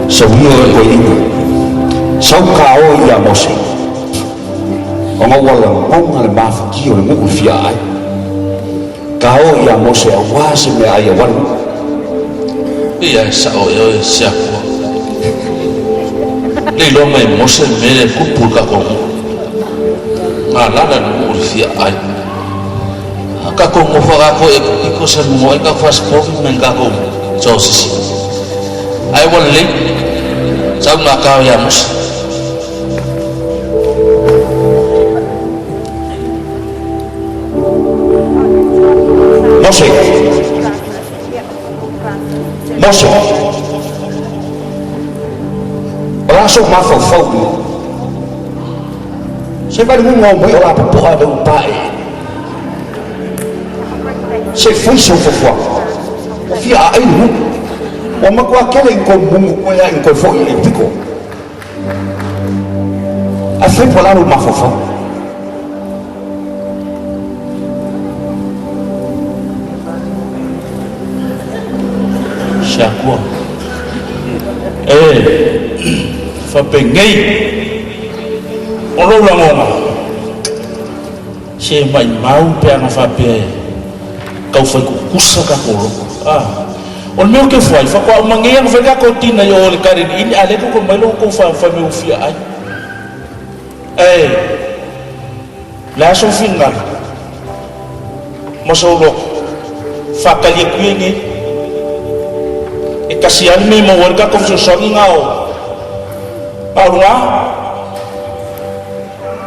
Semua ini sau kau ya Mose orang walang orang le mafiki le mu fiai kau ya Mose awas me ayawan iya sao yo siapa ni lo mai Mose me kupul ka ko ngala dan mu fiai ka ko mo fa ko iko sa mo ka fas ko men ka ko Joseph ai won le sau kau ya Mose Mose langsung mafau saya baru ngomong orang apa ada upaya saya fui fua via ainu uma kwa kele inkomungu kwa inkofo ile piko afai polaro mafau Syakwa fa pengai orang ngoma si mai mau pe ana fa pe kau fa kusa ka ko on meu ke foi fa ko mangi yang fa ka ko tina yo le karin ini ale ko mai lo ko fa me ufia ai la so finga mo so lo fa ka li kuenge kasihan ni mau warga kau susahnya ngau, arwah,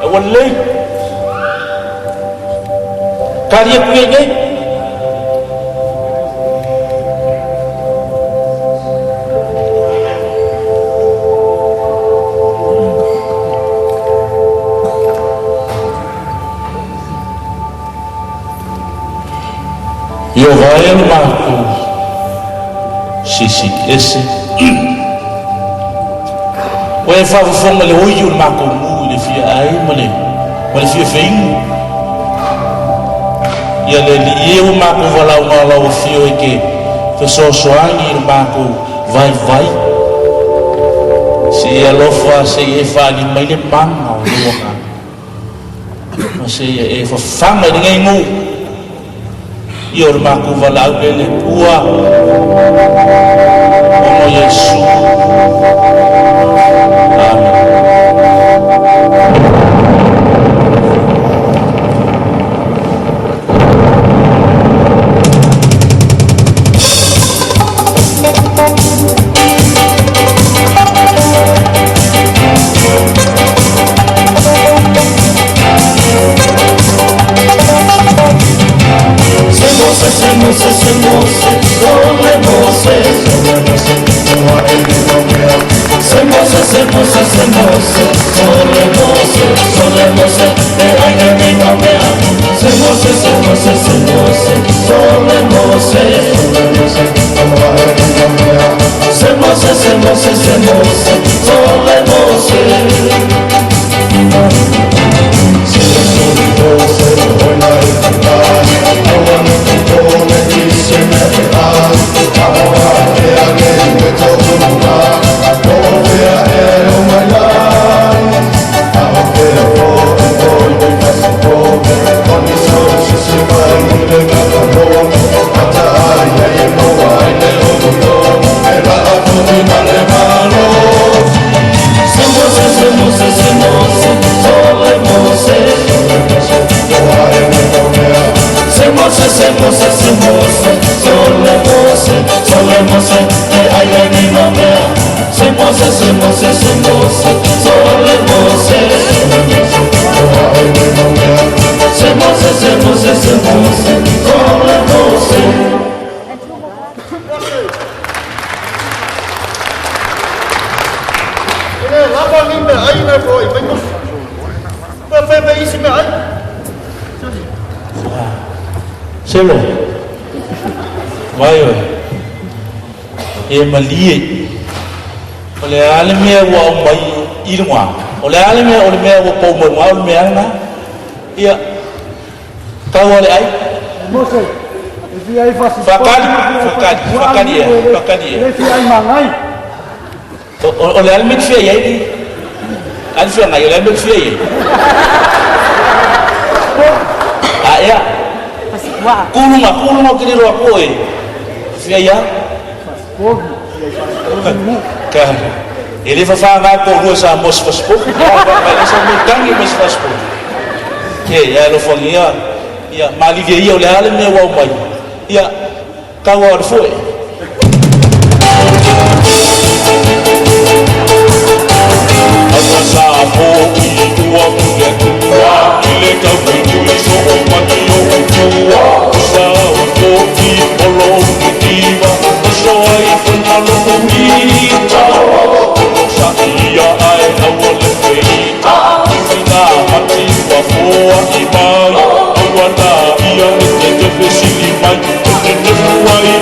awalnya, karya punya, yo vaya rumahku. Sisi esse o e fa fonga le oyu ma ko mu le fi ai mole fi fein ya le li o ma ko vola o la o fi o ke to so soangi ma ko vai se e lo fa se e fa ni mai le manga o lo ma se e fa fama de ngai mu io ma ko vola o le pua como Yesu. Amen. Selo, vai e malie, oleh alamnya wa mai irwa, oleh alamnya wa pau mau na, iya, kau oleh ai, O le alme fia ye. Alfia ngai le alme fia ye. Ya. Kulunga kiri ro ko e. Fia ya. Ka. Ele fa nga ko ro sa mos paspo. Ba sa mo tangi mos paspo. Ke ya lo fongia. Ya mali vie yo le ale me wa mai. Ya ka wa foi. Sa po ki tua kule tua ile ka kule so ma ki o tua sa po ki polo ki va so ai funa lo mi ta sa ia ai na wole fei ta ina mati wa fo i mai wa na ia ni te fesili mai te wa i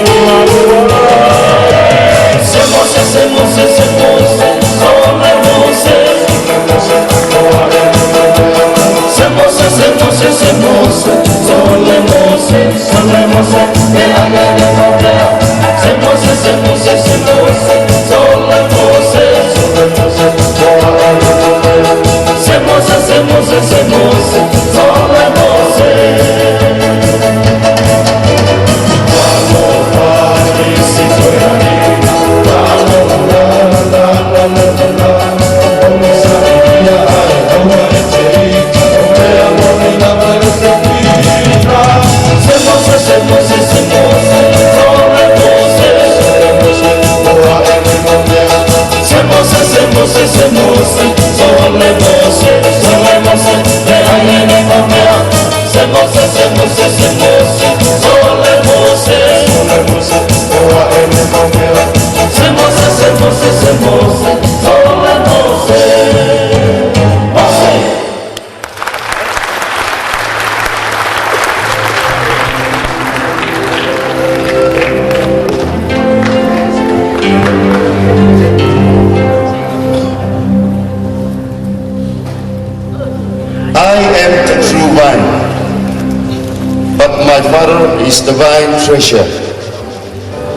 is the vine treasure.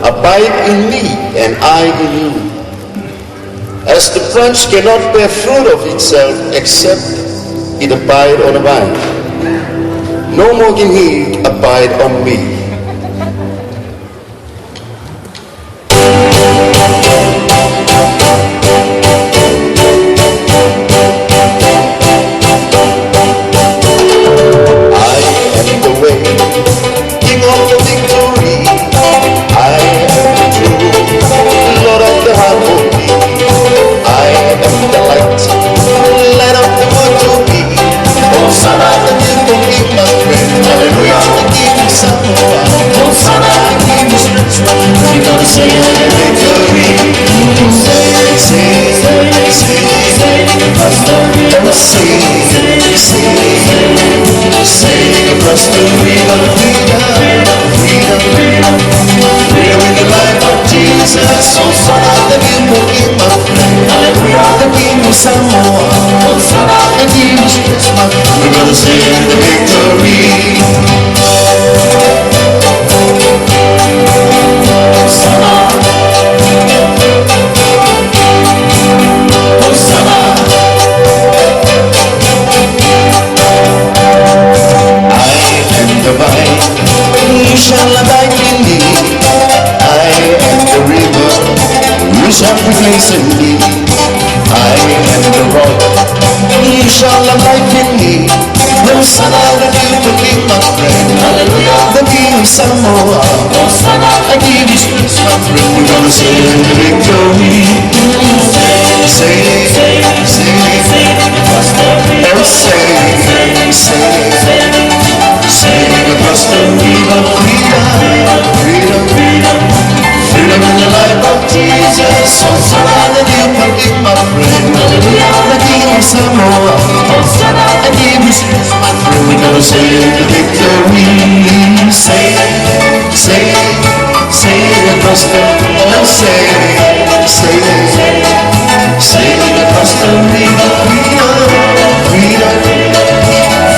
Abide in me and I in you. As the branch cannot bear fruit of itself except it abide on the vine, no more can he abide on me.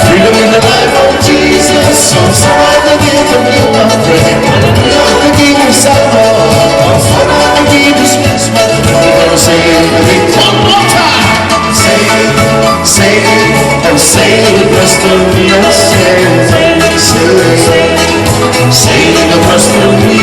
Freedom in the life of Jesus, so sad that you can be my friend. Sailing across the ocean, sailing across the